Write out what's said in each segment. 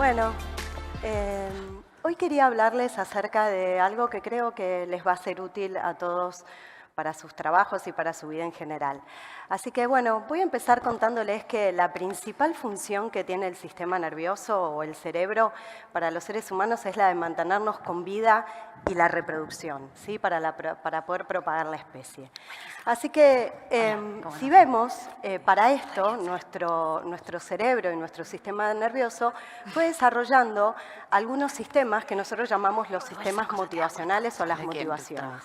Bueno, eh, hoy quería hablarles acerca de algo que creo que les va a ser útil a todos para sus trabajos y para su vida en general. Así que bueno, voy a empezar contándoles que la principal función que tiene el sistema nervioso o el cerebro para los seres humanos es la de mantenernos con vida y la reproducción, ¿sí? Para poder propagar la especie. Así que si vemos, para esto, nuestro cerebro y nuestro sistema nervioso fue desarrollando algunos sistemas que nosotros llamamos los sistemas motivacionales o las motivaciones.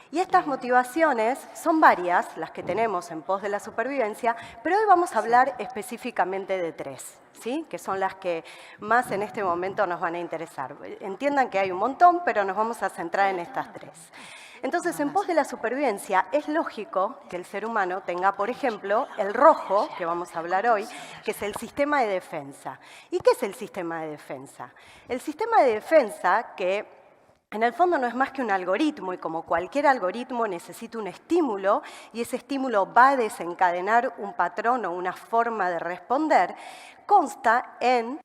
Y estas motivaciones son varias, las que tenemos en pos de la supervivencia, pero hoy vamos a hablar específicamente de tres, ¿sí? Que son las que más en este momento nos van a interesar. Entiendan que hay un montón, pero nos vamos a centrar en estas tres. Entonces, en pos de la supervivencia, es lógico que el ser humano tenga, por ejemplo, el rojo, que vamos a hablar hoy, que es el sistema de defensa. ¿Y qué es el sistema de defensa? El sistema de defensa, que en el fondo no es más que un algoritmo, y como cualquier algoritmo necesita un estímulo, y ese estímulo va a desencadenar un patrón o una forma de responder, consta en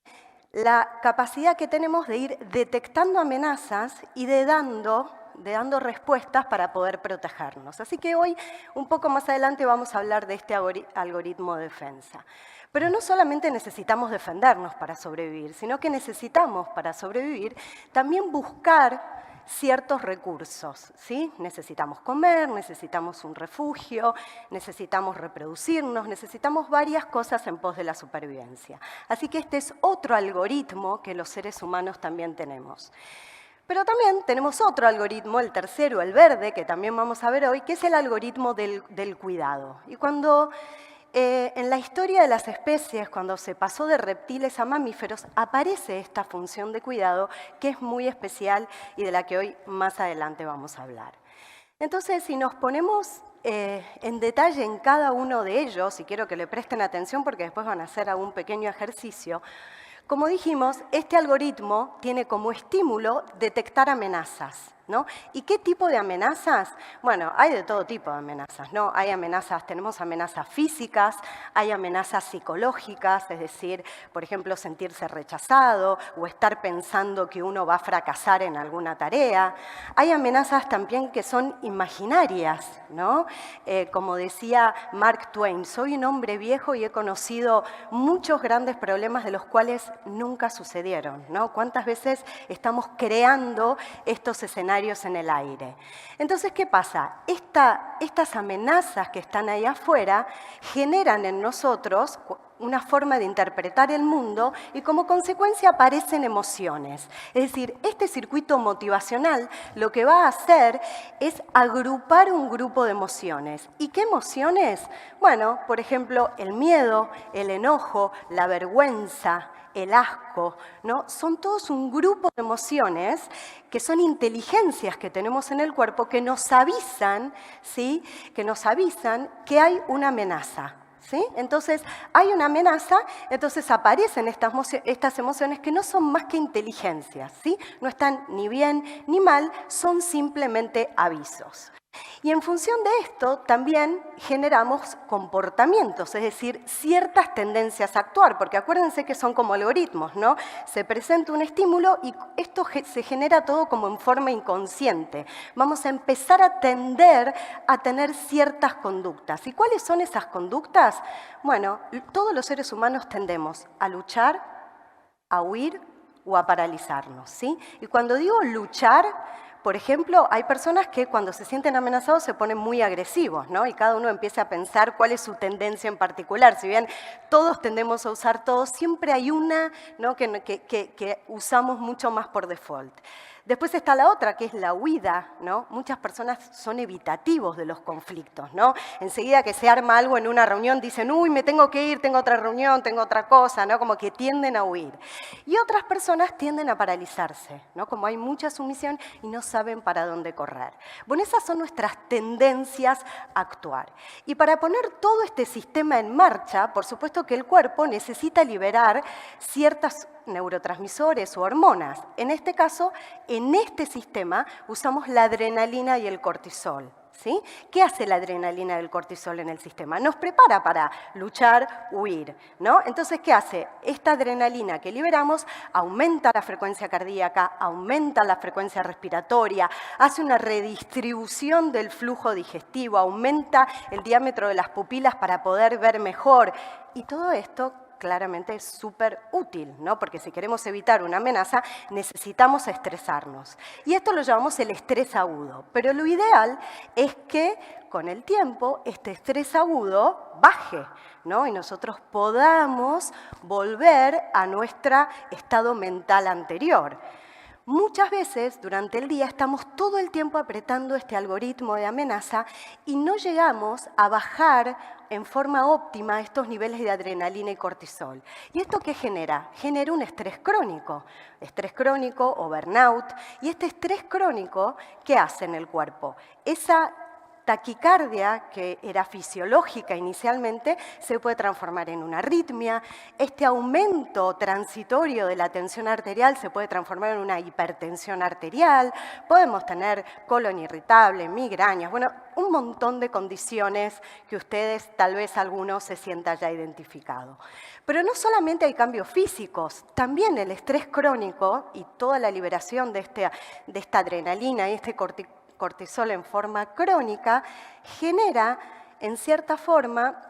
la capacidad que tenemos de ir detectando amenazas y de dando respuestas para poder protegernos. Así que hoy, un poco más adelante, vamos a hablar de este algoritmo de defensa. Pero no solamente necesitamos defendernos para sobrevivir, sino que necesitamos, para sobrevivir, también buscar ciertos recursos, ¿sí? Necesitamos comer, necesitamos un refugio, necesitamos reproducirnos, necesitamos varias cosas en pos de la supervivencia. Así que este es otro algoritmo que los seres humanos también tenemos. Pero también tenemos otro algoritmo, el tercero, el verde, que también vamos a ver hoy, que es el algoritmo del cuidado. Y cuando en la historia de las especies, cuando se pasó de reptiles a mamíferos, aparece esta función de cuidado que es muy especial y de la que hoy más adelante vamos a hablar. Entonces, si nos ponemos en detalle en cada uno de ellos, y quiero que le presten atención porque después van a hacer algún pequeño ejercicio, como dijimos, este algoritmo tiene como estímulo detectar amenazas, ¿no? ¿Y qué tipo de amenazas? Bueno, hay de todo tipo de amenazas, ¿no? Hay amenazas, tenemos amenazas físicas, hay amenazas psicológicas, es decir, por ejemplo, sentirse rechazado o estar pensando que uno va a fracasar en alguna tarea. Hay amenazas también que son imaginarias, ¿no? Como decía Mark Twain, soy un hombre viejo y he conocido muchos grandes problemas de los cuales nunca sucedieron, ¿no? ¿Cuántas veces estamos creando estos escenarios en el aire? Entonces, ¿qué pasa? Estas amenazas que están ahí afuera generan en nosotros una forma de interpretar el mundo y como consecuencia aparecen emociones. Es decir, este circuito motivacional lo que va a hacer es agrupar un grupo de emociones. ¿Y qué emociones? Bueno, por ejemplo, el miedo, el enojo, la vergüenza, el asco, ¿no? Son todos un grupo de emociones que son inteligencias que tenemos en el cuerpo que nos avisan, ¿sí? Que nos avisan que hay una amenaza. ¿Sí? Entonces, hay una amenaza, entonces aparecen estas emociones que no son más que inteligencias, ¿sí? No están ni bien ni mal, son simplemente avisos. Y en función de esto también generamos comportamientos, es decir, ciertas tendencias a actuar, porque acuérdense que son como algoritmos, ¿no? Se presenta un estímulo y esto se genera todo como en forma inconsciente. Vamos a empezar a tender a tener ciertas conductas. ¿Y cuáles son esas conductas? Bueno, todos los seres humanos tendemos a luchar, a huir o a paralizarnos, ¿sí? Y cuando digo luchar, por ejemplo, hay personas que cuando se sienten amenazados se ponen muy agresivos, ¿no? Y cada uno empieza a pensar cuál es su tendencia en particular. Si bien todos tendemos a usar todo, siempre hay una, ¿no? que usamos mucho más por default. Después está la otra, que es la huida, ¿no? Muchas personas son evitativos de los conflictos, ¿no? Enseguida que se arma algo en una reunión dicen, uy, me tengo que ir, tengo otra reunión, tengo otra cosa, ¿no? Como que tienden a huir. Y otras personas tienden a paralizarse, ¿no? Como hay mucha sumisión y no saben para dónde correr. Bueno, esas son nuestras tendencias a actuar. Y para poner todo este sistema en marcha, por supuesto que el cuerpo necesita liberar ciertas neurotransmisores o hormonas. En este caso, en este sistema usamos la adrenalina y el cortisol. ¿Sí? ¿Qué hace la adrenalina del cortisol en el sistema? Nos prepara para luchar, huir, ¿no? Entonces, ¿qué hace? Esta adrenalina que liberamos aumenta la frecuencia cardíaca, aumenta la frecuencia respiratoria, hace una redistribución del flujo digestivo, aumenta el diámetro de las pupilas para poder ver mejor. Y todo esto claramente es súper útil, ¿no? Porque si queremos evitar una amenaza, necesitamos estresarnos. Y esto lo llamamos el estrés agudo. Pero lo ideal es que con el tiempo este estrés agudo baje, ¿no? Y nosotros podamos volver a nuestro estado mental anterior. Muchas veces durante el día estamos todo el tiempo apretando este algoritmo de amenaza y no llegamos a bajar en forma óptima estos niveles de adrenalina y cortisol. ¿Y esto qué genera? Genera un estrés crónico o burnout. Y este estrés crónico, ¿qué hace en el cuerpo? Esa taquicardia, que era fisiológica inicialmente, se puede transformar en una arritmia. Este aumento transitorio de la tensión arterial se puede transformar en una hipertensión arterial. Podemos tener colon irritable, migrañas, bueno, un montón de condiciones que ustedes, tal vez algunos, se sientan ya identificados. Pero no solamente hay cambios físicos, también el estrés crónico y toda la liberación de esta adrenalina y este cortisol en forma crónica genera, en cierta forma,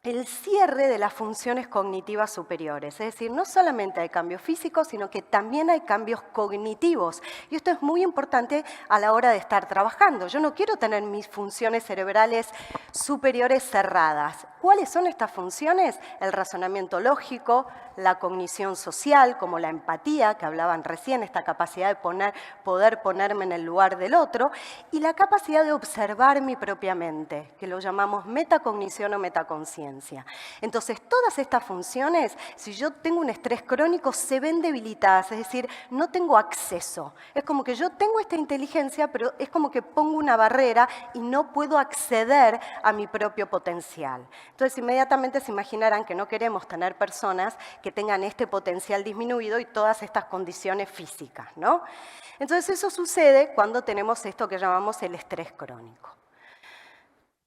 el cierre de las funciones cognitivas superiores. Es decir, no solamente hay cambios físicos, sino que también hay cambios cognitivos. Y esto es muy importante a la hora de estar trabajando. Yo no quiero tener mis funciones cerebrales superiores cerradas. ¿Cuáles son estas funciones? El razonamiento lógico, la cognición social, como la empatía, que hablaban recién, esta capacidad de poder ponerme en el lugar del otro, y la capacidad de observar mi propia mente, que lo llamamos metacognición o metaconciencia. Entonces, todas estas funciones, si yo tengo un estrés crónico, se ven debilitadas, es decir, no tengo acceso. Es como que yo tengo esta inteligencia, pero es como que pongo una barrera y no puedo acceder a mi propio potencial. Entonces, inmediatamente se imaginarán que no queremos tener personas que tengan este potencial disminuido y todas estas condiciones físicas, ¿no? Entonces, eso sucede cuando tenemos esto que llamamos el estrés crónico.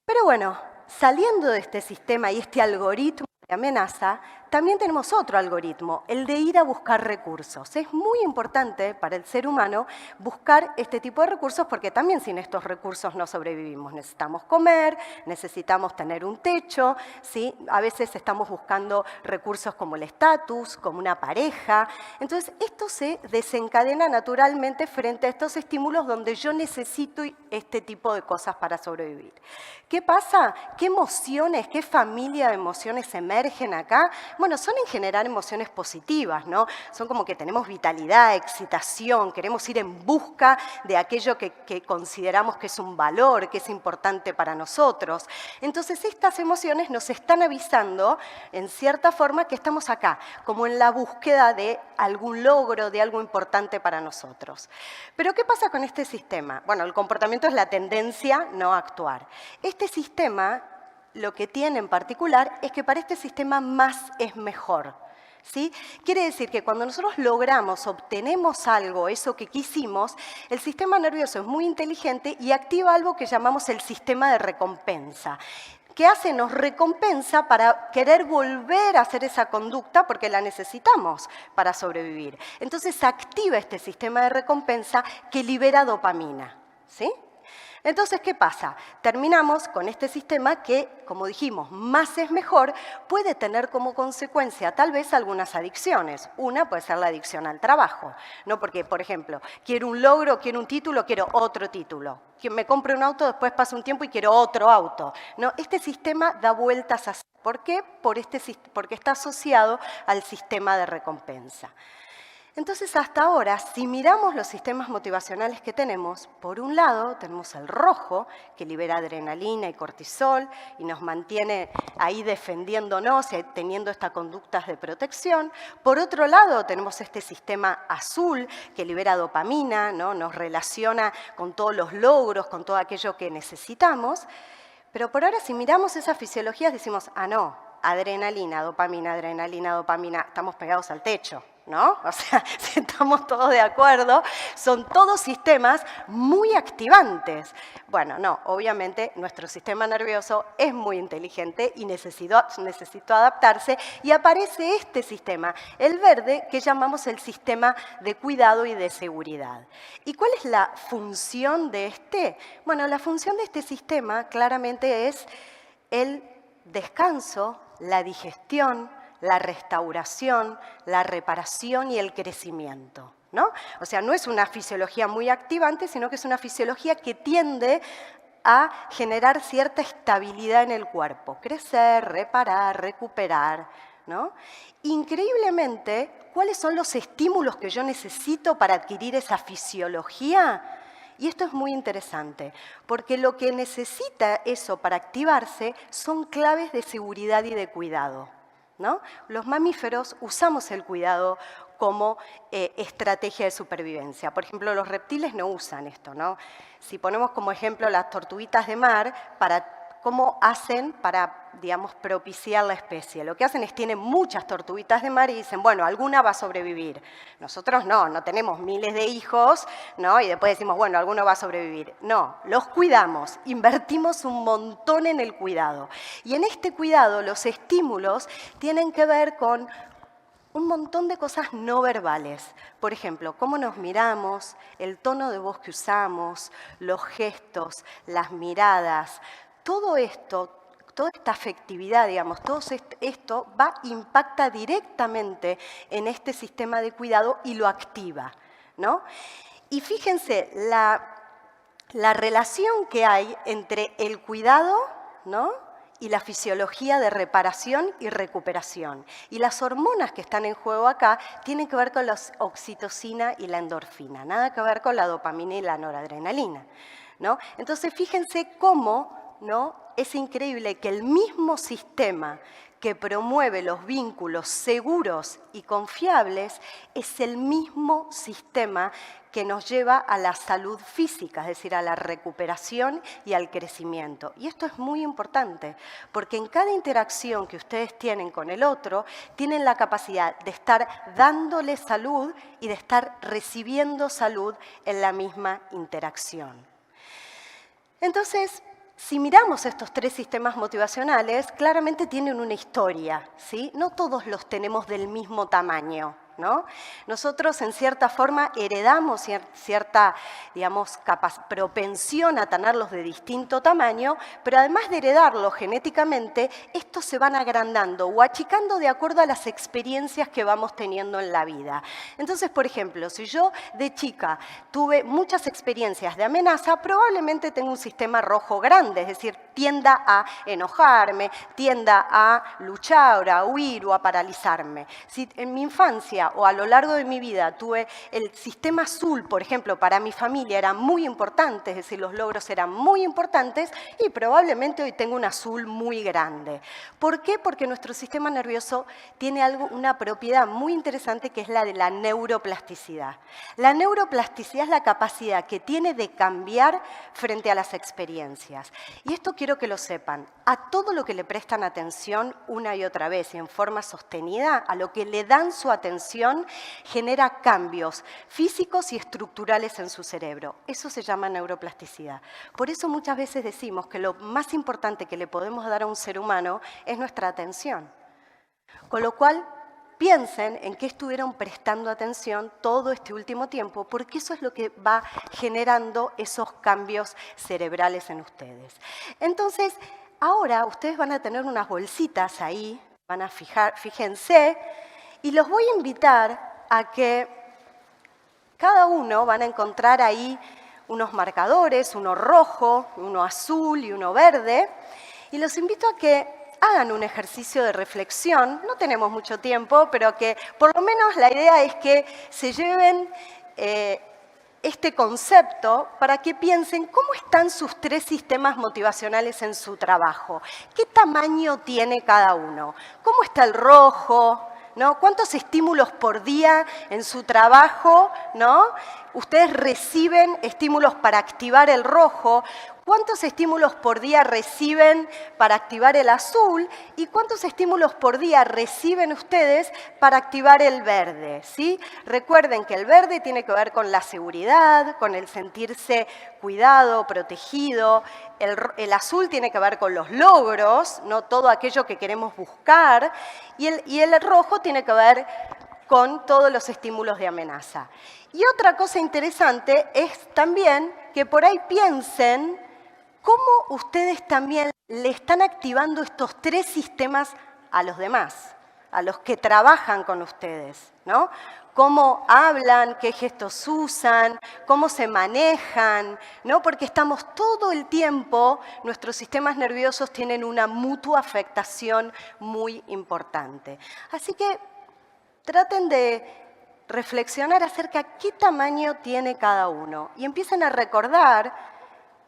Pero bueno, saliendo de este sistema y este algoritmo de amenaza, también tenemos otro algoritmo, el de ir a buscar recursos. Es muy importante para el ser humano buscar este tipo de recursos porque también sin estos recursos no sobrevivimos. Necesitamos comer, necesitamos tener un techo, ¿sí? A veces estamos buscando recursos como el estatus, como una pareja. Entonces, esto se desencadena naturalmente frente a estos estímulos donde yo necesito este tipo de cosas para sobrevivir. ¿Qué pasa? ¿Qué emociones, qué familia de emociones emergen acá? Bueno, son en general emociones positivas, ¿no? Son como que tenemos vitalidad, excitación, queremos ir en busca de aquello que consideramos que es un valor, que es importante para nosotros. Entonces, estas emociones nos están avisando, en cierta forma, que estamos acá, como en la búsqueda de algún logro, de algo importante para nosotros. Pero, ¿qué pasa con este sistema? Bueno, el comportamiento es la tendencia no a actuar. Este sistema, lo que tiene en particular es que para este sistema más es mejor. ¿Sí? Quiere decir que cuando nosotros logramos, obtenemos algo, eso que quisimos, el sistema nervioso es muy inteligente y activa algo que llamamos el sistema de recompensa. ¿Qué hace? Nos recompensa para querer volver a hacer esa conducta porque la necesitamos para sobrevivir. Entonces activa este sistema de recompensa que libera dopamina. ¿Sí? Entonces, ¿qué pasa? Terminamos con este sistema que, como dijimos, más es mejor, puede tener como consecuencia tal vez algunas adicciones. Una puede ser la adicción al trabajo, ¿no? Porque, por ejemplo, quiero un logro, quiero un título, quiero otro título. Que me compre un auto, después pasa un tiempo y quiero otro auto. ¿No? Este sistema da vueltas así. ¿Por qué? Porque está asociado al sistema de recompensa. Entonces, hasta ahora, si miramos los sistemas motivacionales que tenemos, por un lado tenemos el rojo, que libera adrenalina y cortisol y nos mantiene ahí defendiéndonos y teniendo estas conductas de protección. Por otro lado, tenemos este sistema azul, que libera dopamina, ¿no? Nos relaciona con todos los logros, con todo aquello que necesitamos. Pero por ahora, si miramos esas fisiologías, decimos, ah, no, adrenalina, dopamina, estamos pegados al techo, ¿no? O sea, si estamos todos de acuerdo, son todos sistemas muy activantes. Bueno, no, obviamente nuestro sistema nervioso es muy inteligente y necesitó adaptarse y aparece este sistema, el verde, que llamamos el sistema de cuidado y de seguridad. ¿Y cuál es la función de este? Bueno, la función de este sistema claramente es el descanso, la digestión, la restauración, la reparación y el crecimiento, ¿no? O sea, no es una fisiología muy activante, sino que es una fisiología que tiende a generar cierta estabilidad en el cuerpo, crecer, reparar, recuperar, ¿no? Increíblemente, ¿cuáles son los estímulos que yo necesito para adquirir esa fisiología? Y esto es muy interesante, porque lo que necesita eso para activarse son claves de seguridad y de cuidado, ¿no? Los mamíferos usamos el cuidado como estrategia de supervivencia. Por ejemplo, los reptiles no usan esto, ¿no? Si ponemos como ejemplo las tortuguitas de mar, ¿cómo hacen para, digamos, propiciar la especie? Lo que hacen es tienen muchas tortuguitas de mar y dicen, bueno, alguna va a sobrevivir. Nosotros no tenemos miles de hijos, ¿no? Y después decimos, bueno, alguno va a sobrevivir. No, los cuidamos, invertimos un montón en el cuidado. Y en este cuidado los estímulos tienen que ver con un montón de cosas no verbales. Por ejemplo, cómo nos miramos, el tono de voz que usamos, los gestos, las miradas. Todo esto, toda esta afectividad, digamos, todo esto impacta directamente en este sistema de cuidado y lo activa, ¿no? Y fíjense la relación que hay entre el cuidado, ¿no?, y la fisiología de reparación y recuperación. Y las hormonas que están en juego acá tienen que ver con la oxitocina y la endorfina, nada que ver con la dopamina y la noradrenalina, ¿no? Entonces, fíjense cómo, ¿no?, es increíble que el mismo sistema que promueve los vínculos seguros y confiables es el mismo sistema que nos lleva a la salud física, es decir, a la recuperación y al crecimiento. Y esto es muy importante, porque en cada interacción que ustedes tienen con el otro, tienen la capacidad de estar dándole salud y de estar recibiendo salud en la misma interacción. Entonces, si miramos estos tres sistemas motivacionales, claramente tienen una historia, ¿sí? No todos los tenemos del mismo tamaño, ¿no? Nosotros, en cierta forma, heredamos cierta, digamos, propensión a tenerlos de distinto tamaño, pero además de heredarlos genéticamente, estos se van agrandando o achicando de acuerdo a las experiencias que vamos teniendo en la vida. Entonces, por ejemplo, si yo de chica tuve muchas experiencias de amenaza, probablemente tengo un sistema rojo grande, es decir, tienda a enojarme, tienda a luchar, a huir o a paralizarme. Si en mi infancia o a lo largo de mi vida tuve el sistema azul, por ejemplo, para mi familia era muy importante, es decir, los logros eran muy importantes y probablemente hoy tengo un azul muy grande. ¿Por qué? Porque nuestro sistema nervioso tiene una propiedad muy interesante que es la de la neuroplasticidad. La neuroplasticidad es la capacidad que tiene de cambiar frente a las experiencias. Y esto quiero que lo sepan. A todo lo que le prestan atención una y otra vez y en forma sostenida, a lo que le dan su atención, genera cambios físicos y estructurales en su cerebro. Eso se llama neuroplasticidad. Por eso muchas veces decimos que lo más importante que le podemos dar a un ser humano es nuestra atención. Con lo cual, piensen en qué estuvieron prestando atención todo este último tiempo, porque eso es lo que va generando esos cambios cerebrales en ustedes. Entonces, ahora ustedes van a tener unas bolsitas ahí, fíjense, y los voy a invitar a que cada uno van a encontrar ahí unos marcadores, uno rojo, uno azul y uno verde, y los invito a que hagan un ejercicio de reflexión. No tenemos mucho tiempo, pero que por lo menos la idea es que se lleven este concepto para que piensen cómo están sus tres sistemas motivacionales en su trabajo. ¿Qué tamaño tiene cada uno? ¿Cómo está el rojo? ¿No? ¿Cuántos estímulos por día en su trabajo, ¿no?, ustedes reciben estímulos para activar el rojo, cuántos estímulos por día reciben para activar el azul y cuántos estímulos por día reciben ustedes para activar el verde, ¿sí? Recuerden que el verde tiene que ver con la seguridad, con el sentirse cuidado, protegido. El azul tiene que ver con los logros, ¿no? Todo aquello que queremos buscar. Y el rojo tiene que ver con todos los estímulos de amenaza. Y otra cosa interesante es también que por ahí piensen cómo ustedes también le están activando estos tres sistemas a los demás, a los que trabajan con ustedes, ¿no? Cómo hablan, qué gestos usan, cómo se manejan, ¿no? Porque estamos todo el tiempo, nuestros sistemas nerviosos tienen una mutua afectación muy importante. Así que traten de reflexionar acerca de qué tamaño tiene cada uno y empiecen a recordar,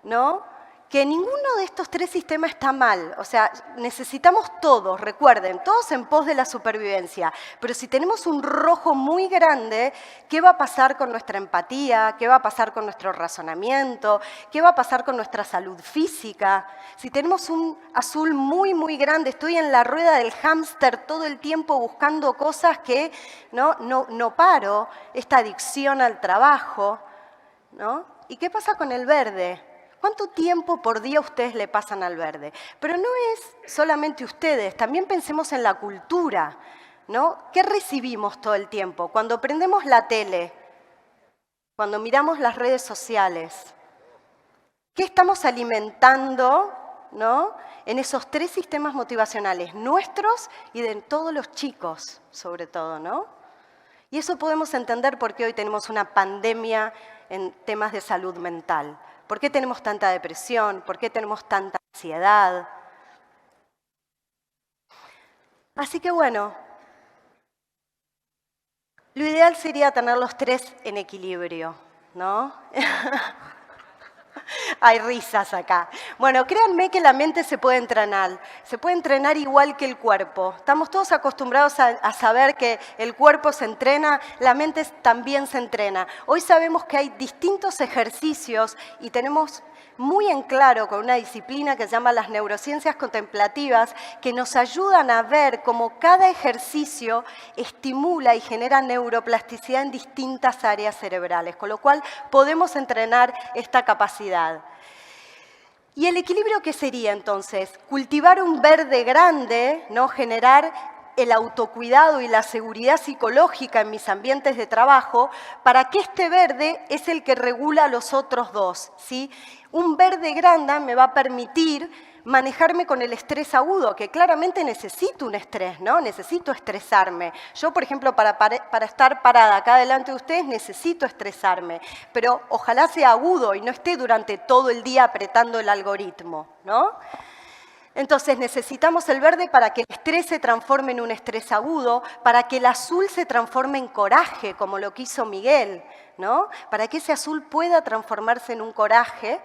¿no?, que ninguno de estos tres sistemas está mal. O sea, necesitamos todos, recuerden, todos en pos de la supervivencia. Pero si tenemos un rojo muy grande, ¿qué va a pasar con nuestra empatía? ¿Qué va a pasar con nuestro razonamiento? ¿Qué va a pasar con nuestra salud física? Si tenemos un azul muy, muy grande, estoy en la rueda del hámster todo el tiempo buscando cosas que no paro, esta adicción al trabajo, ¿no? ¿Y qué pasa con el verde? ¿Cuánto tiempo por día ustedes le pasan al verde? Pero no es solamente ustedes, también pensemos en la cultura, ¿no? ¿Qué recibimos todo el tiempo? Cuando prendemos la tele, cuando miramos las redes sociales, ¿qué estamos alimentando, ¿no?, en esos tres sistemas motivacionales nuestros y de todos los chicos, sobre todo, ¿no? Y eso podemos entender por qué hoy tenemos una pandemia en temas de salud mental. ¿Por qué tenemos tanta depresión? ¿Por qué tenemos tanta ansiedad? Así que bueno, lo ideal sería tener los tres en equilibrio, ¿no? Hay risas acá. Bueno, créanme que la mente se puede entrenar igual que el cuerpo. Estamos todos acostumbrados a saber que el cuerpo se entrena, la mente también se entrena. Hoy sabemos que hay distintos ejercicios y tenemos muy en claro con una disciplina que se llama las neurociencias contemplativas, que nos ayudan a ver cómo cada ejercicio estimula y genera neuroplasticidad en distintas áreas cerebrales, con lo cual podemos entrenar esta capacidad. ¿Y el equilibrio qué sería entonces? Cultivar un verde grande, ¿no?, generar el autocuidado y la seguridad psicológica en mis ambientes de trabajo, para que este verde es el que regula los otros dos, ¿sí? Un verde grande me va a permitir manejarme con el estrés agudo, que claramente necesito un estrés, ¿no? Necesito estresarme. Yo, por ejemplo, para estar parada acá delante de ustedes, necesito estresarme, pero ojalá sea agudo y no esté durante todo el día apretando el algoritmo, ¿no? Entonces necesitamos el verde para que el estrés se transforme en un estrés agudo, para que el azul se transforme en coraje, como lo que hizo Miguel, ¿no? Para que ese azul pueda transformarse en un coraje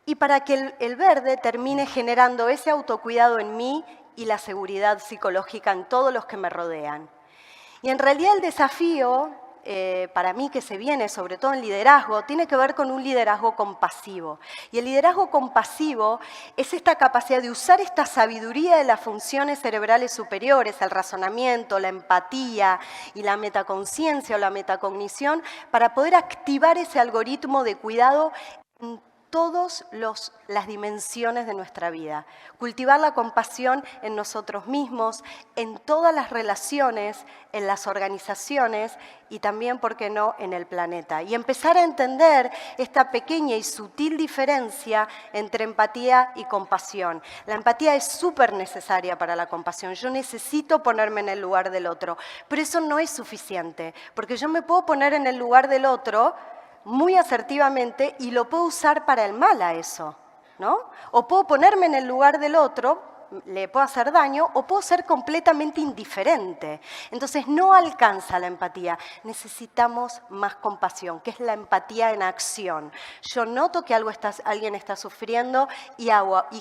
y para que el verde termine generando ese autocuidado en mí y la seguridad psicológica en todos los que me rodean. Y en realidad el desafío para mí que se viene, sobre todo en liderazgo, tiene que ver con un liderazgo compasivo. Y el liderazgo compasivo es esta capacidad de usar esta sabiduría de las funciones cerebrales superiores, el razonamiento, la empatía y la metaconciencia o la metacognición, para poder activar ese algoritmo de cuidado en todas las dimensiones de nuestra vida. Cultivar la compasión en nosotros mismos, en todas las relaciones, en las organizaciones y también, ¿por qué no?, en el planeta. Y empezar a entender esta pequeña y sutil diferencia entre empatía y compasión. La empatía es súper necesaria para la compasión. Yo necesito ponerme en el lugar del otro, pero eso no es suficiente, porque yo me puedo poner en el lugar del otro muy asertivamente y lo puedo usar para el mal a eso, ¿no? O puedo ponerme en el lugar del otro, le puedo hacer daño, o puedo ser completamente indiferente. Entonces no alcanza la empatía, necesitamos más compasión, que es la empatía en acción. Yo noto que alguien está sufriendo y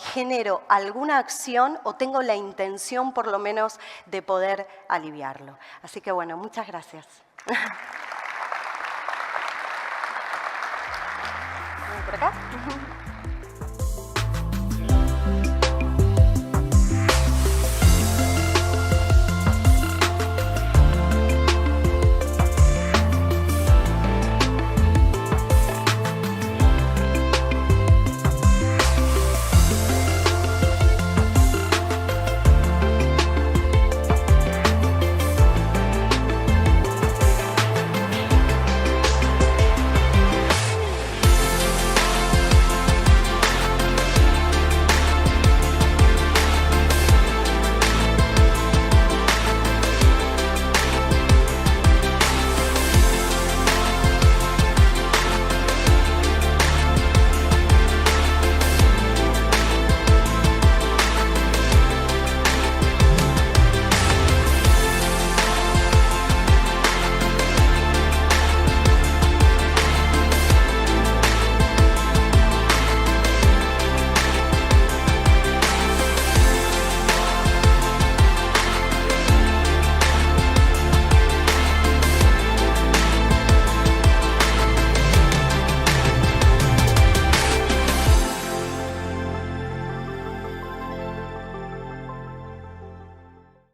genero alguna acción o tengo la intención por lo menos de poder aliviarlo. Así que bueno, muchas gracias. acá.